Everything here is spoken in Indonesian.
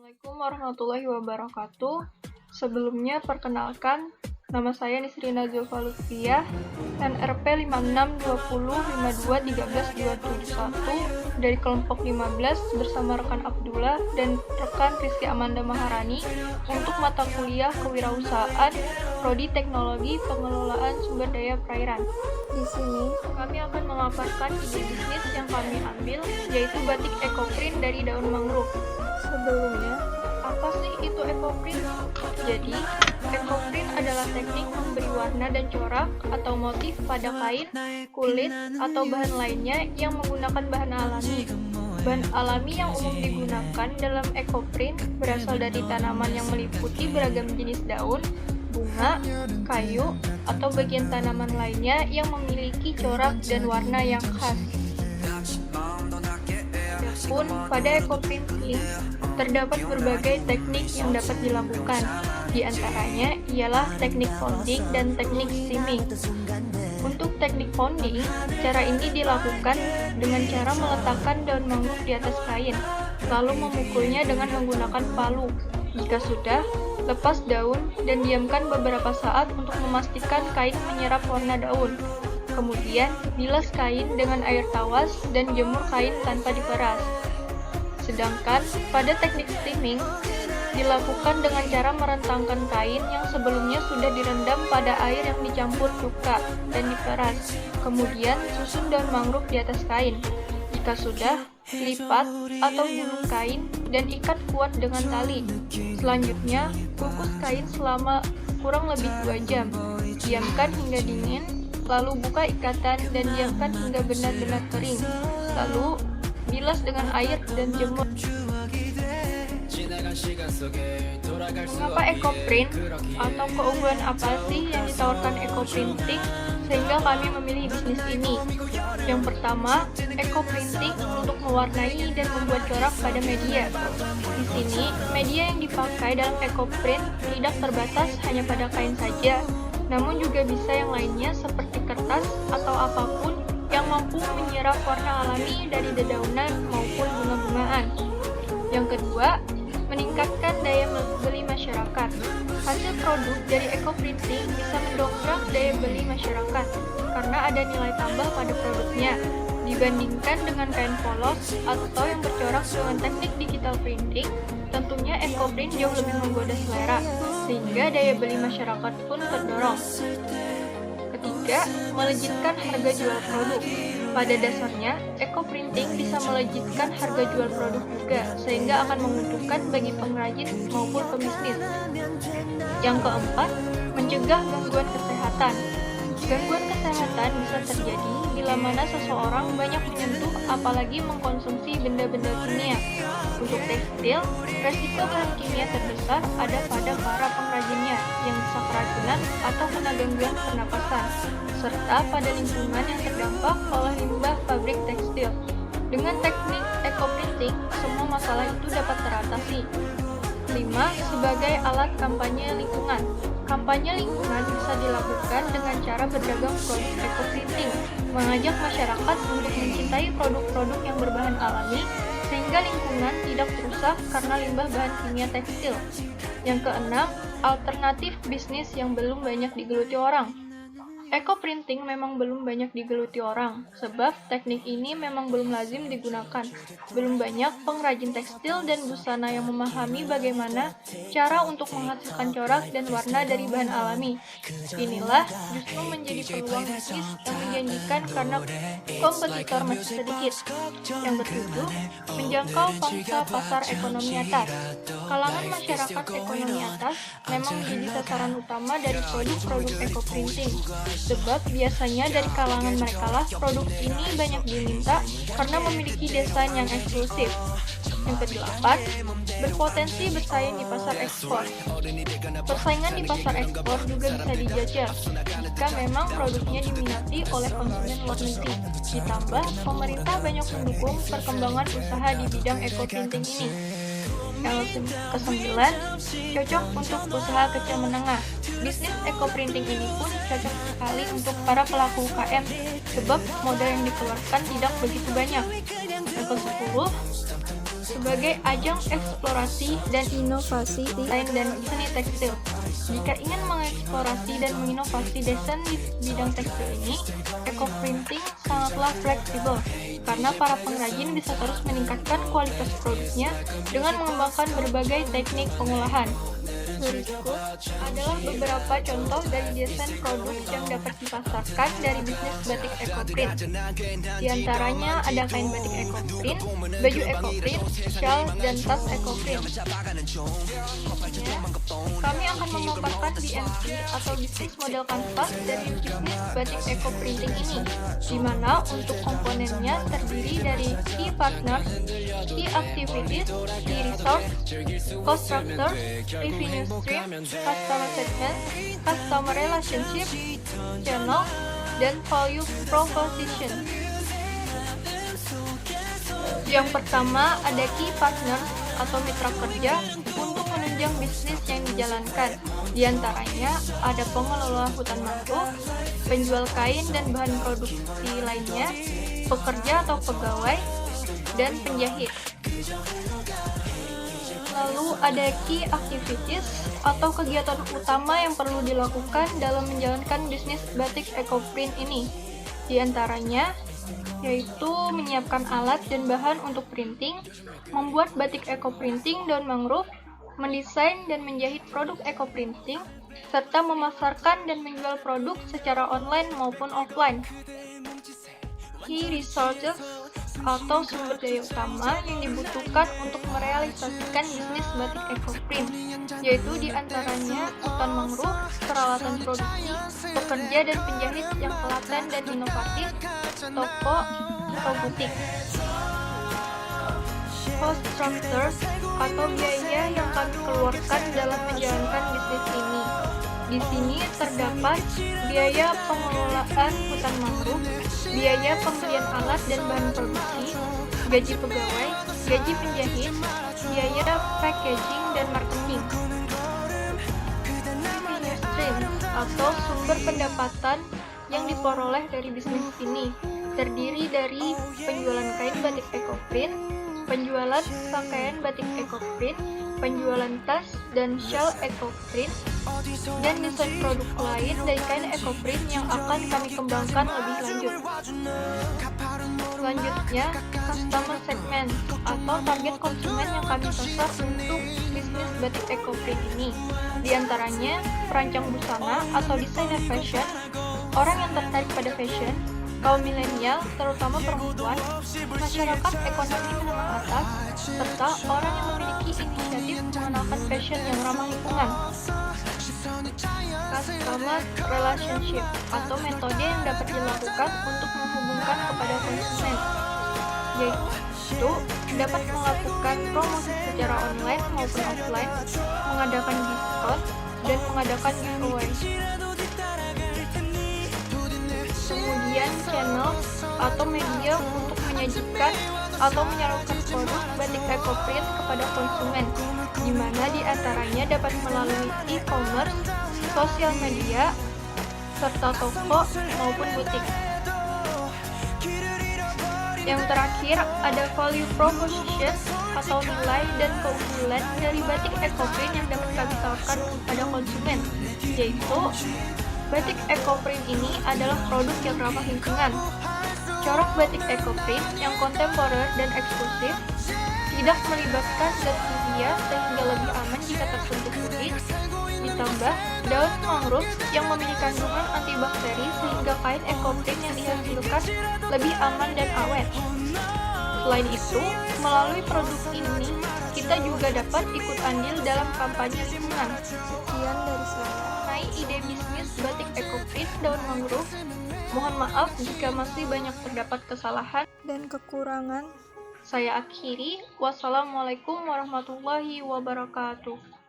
Assalamualaikum warahmatullahi wabarakatuh. Sebelumnya perkenalkan, nama saya Nisrina Zulfa Lutfiyah, NRP 5620521321 dari kelompok 15 bersama rekan Abdullah dan rekan Rizky Amanda Maharani untuk mata kuliah Kewirausahaan Prodi Teknologi Pengelolaan Sumber Daya Perairan. Di sini kami akan memaparkan ide bisnis yang kami ambil, yaitu batik ekoprint dari daun mangrove. Sebelumnya, apa sih itu ekoprint? Jadi, ekoprint adalah teknik memberi warna dan corak atau motif pada kain, kulit, atau bahan lainnya yang menggunakan bahan alami. Bahan alami yang umum digunakan dalam ekoprint berasal dari tanaman yang meliputi beragam jenis daun, bunga, kayu, atau bagian tanaman lainnya yang memiliki corak dan warna yang khas. Pun pada ekoprinting terdapat berbagai teknik yang dapat dilakukan. Di antaranya ialah teknik founding dan teknik steaming. Untuk teknik founding, cara ini dilakukan dengan cara meletakkan daun mangrove di atas kain, lalu memukulnya dengan menggunakan palu. Jika sudah, lepas daun dan diamkan beberapa saat untuk memastikan kain menyerap warna daun. Kemudian, bilas kain dengan air tawas dan jemur kain tanpa diperas. Sedangkan pada teknik steaming, dilakukan dengan cara merentangkan kain yang sebelumnya sudah direndam pada air yang dicampur cuka dan diperas. Kemudian, susun daun mangrove di atas kain. Jika sudah, lipat atau gulung kain dan ikat kuat dengan tali. Selanjutnya, kukus kain selama kurang lebih 2 jam. Diamkan hingga dingin, lalu buka ikatan dan diamkan hingga benar-benar kering. Lalu, bilas dengan air dan jemur. Mengapa ekoprint? Atau keunggulan apa sih yang ditawarkan ekoprinting sehingga kami memilih bisnis ini? Yang pertama, ekoprinting untuk mewarnai dan membuat corak pada media. Di sini, media yang dipakai dalam ekoprint tidak terbatas hanya pada kain saja, namun juga bisa yang lainnya seperti kertas atau apapun yang mampu menyerap warna alami dari dedaunan maupun bunga-bungaan. Yang kedua, meningkatkan daya beli masyarakat. Hasil produk dari ekoprinting bisa mendongkrak daya beli masyarakat karena ada nilai tambah pada produknya dibandingkan dengan kain polos atau yang bercorak dengan teknik digital printing. Tentunya ekoprint jauh lebih menggoda selera sehingga daya beli masyarakat pun terdorong. Ketiga, melejitkan harga jual produk. Pada dasarnya, ekoprinting bisa melejitkan harga jual produk juga, sehingga akan menguntungkan bagi pengrajin maupun pebisnis. Yang keempat, mencegah gangguan kesehatan. Gangguan kesehatan bisa terjadi bila mana seseorang banyak menyentuh apalagi mengkonsumsi benda-benda kimia. Untuk tekstil, resiko bahan kimia terbesar ada pada para pengrajinnya yang bisa keracunan atau kena gangguan pernapasan, serta pada lingkungan yang terdampak oleh limbah pabrik tekstil. Dengan teknik ekoprinting, semua masalah itu dapat teratasi. 5. Sebagai alat kampanye lingkungan. Kampanye lingkungan bisa dilakukan dengan cara berdagang produk ekoprinting, mengajak masyarakat untuk mencintai produk-produk yang berbahan alami, sehingga lingkungan tidak rusak karena limbah bahan kimia tekstil. Yang keenam, alternatif bisnis yang belum banyak digeluti orang. Ekoprinting memang belum banyak digeluti orang, sebab teknik ini memang belum lazim digunakan. Belum banyak pengrajin tekstil dan busana yang memahami bagaimana cara untuk menghasilkan corak dan warna dari bahan alami. Inilah justru menjadi peluang bisnis yang menjanjikan karena kompetitor masih sedikit. Yang ketujuh, menjangkau pangsa pasar ekonomi atas. Kalangan masyarakat ekonomi atas memang menjadi sasaran utama dari produk-produk ekoprinting. Sebab biasanya dari kalangan merekalah produk ini banyak diminta karena memiliki desain yang eksklusif. Yang kedelapan, berpotensi bersaing di pasar ekspor. Persaingan di pasar ekspor juga bisa dijajal jika memang produknya diminati oleh konsumen luar negeri. Ditambah, pemerintah banyak mendukung perkembangan usaha di bidang ekoprinting ini. Yang kesembilan, cocok untuk usaha kecil menengah. Bisnis ekoprinting ini pun cocok sekali untuk para pelaku UKM, sebab modal yang dikeluarkan tidak begitu banyak. Yang ke-10, sebagai ajang eksplorasi dan inovasi desain dan seni tekstil. Jika ingin mengeksplorasi dan menginovasi desain di bidang tekstil ini, eco-printing sangatlah fleksibel, karena para pengrajin bisa terus meningkatkan kualitas produknya dengan mengembangkan berbagai teknik pengolahan. Berikut adalah beberapa contoh dari desain produk yang dapat dipasarkan dari bisnis batik eco-print. Di antaranya ada kain batik eco-print, baju eco-print, shawl, dan tas eco-print. Kami akan memaparkan BMC atau bisnis model kanvas dari bisnis batik eco-printing ini, di mana untuk komponennya terdiri dari key partners, key activities, key resource, cost structure, revenue stream, customer segment, customer relationship, channel, dan value proposition. Yang pertama ada key partner atau mitra kerja untuk menunjang bisnis yang dijalankan. Di antaranya ada pengelola hutan mangrove, penjual kain dan bahan produksi lainnya, pekerja atau pegawai, dan penjahit. Lalu ada key activities atau kegiatan utama yang perlu dilakukan dalam menjalankan bisnis batik eco-print ini. Di antaranya yaitu menyiapkan alat dan bahan untuk printing, membuat batik eco-printing daun mangrove, mendesain dan menjahit produk eco-printing, serta memasarkan dan menjual produk secara online maupun offline. Key resources atau sumber daya utama yang dibutuhkan untuk merealisasikan bisnis batik eco-print, yaitu diantaranya hutan mangrove, peralatan produksi, pekerja dan penjahit yang telaten dan inovatif, toko atau butik. Cost structure atau biaya yang kami keluarkan dalam menjalankan bisnis ini. Di sini terdapat biaya pengelolaan hutan mangrove, biaya pembelian alat dan bahan produksi, gaji pegawai, gaji penjahit, biaya packaging dan marketing. Revenue stream atau sumber pendapatan yang diperoleh dari bisnis ini terdiri dari penjualan kain batik eco-print, penjualan pakaian batik eco-print, penjualan tas dan shawl eco-print, dan desain produk lain dari kain eco-print yang akan kami kembangkan lebih lanjut. Selanjutnya, customer segment atau target konsumen yang kami sasar untuk bisnis batik eco-print ini. Di antaranya, perancang busana atau desainer fashion, orang yang tertarik pada fashion, kaum milenial, terutama perempuan, masyarakat ekonomi menengah atas, serta orang yang memiliki inisiatif mengenalkan fashion yang ramah lingkungan. Customer relationship atau metode yang dapat dilakukan untuk menghubungkan kepada konsumen, yaitu dapat melakukan promosi secara online maupun offline, mengadakan diskon, dan mengadakan giveaway. Kemudian channel atau media untuk menyajikan atau menyalurkan produk batik eco-print kepada konsumen, di mana diantaranya dapat melalui e-commerce, sosial media, serta toko maupun butik. Yang terakhir ada value proposition atau nilai dan keunggulan dari batik eco-print yang dapat kami tawarkan kepada konsumen, yaitu batik eco-print ini adalah produk yang ramah lingkungan. Corak batik eco-print yang kontemporer dan eksklusif, tidak melibatkan zat kimia sehingga lebih aman jika tersentuh kulit. Ditambah daun mangrove yang memiliki kandungan antibakteri sehingga kain eco-print yang dihasilkan lebih aman dan awet. Selain itu, melalui produk ini kita juga dapat ikut andil dalam kampanye lingkungan. Sekian dari saya mengenai ide bisnis batik eco-print daun mangrove. Mohon maaf jika masih banyak terdapat kesalahan dan kekurangan. Saya akhiri. Wassalamualaikum warahmatullahi wabarakatuh.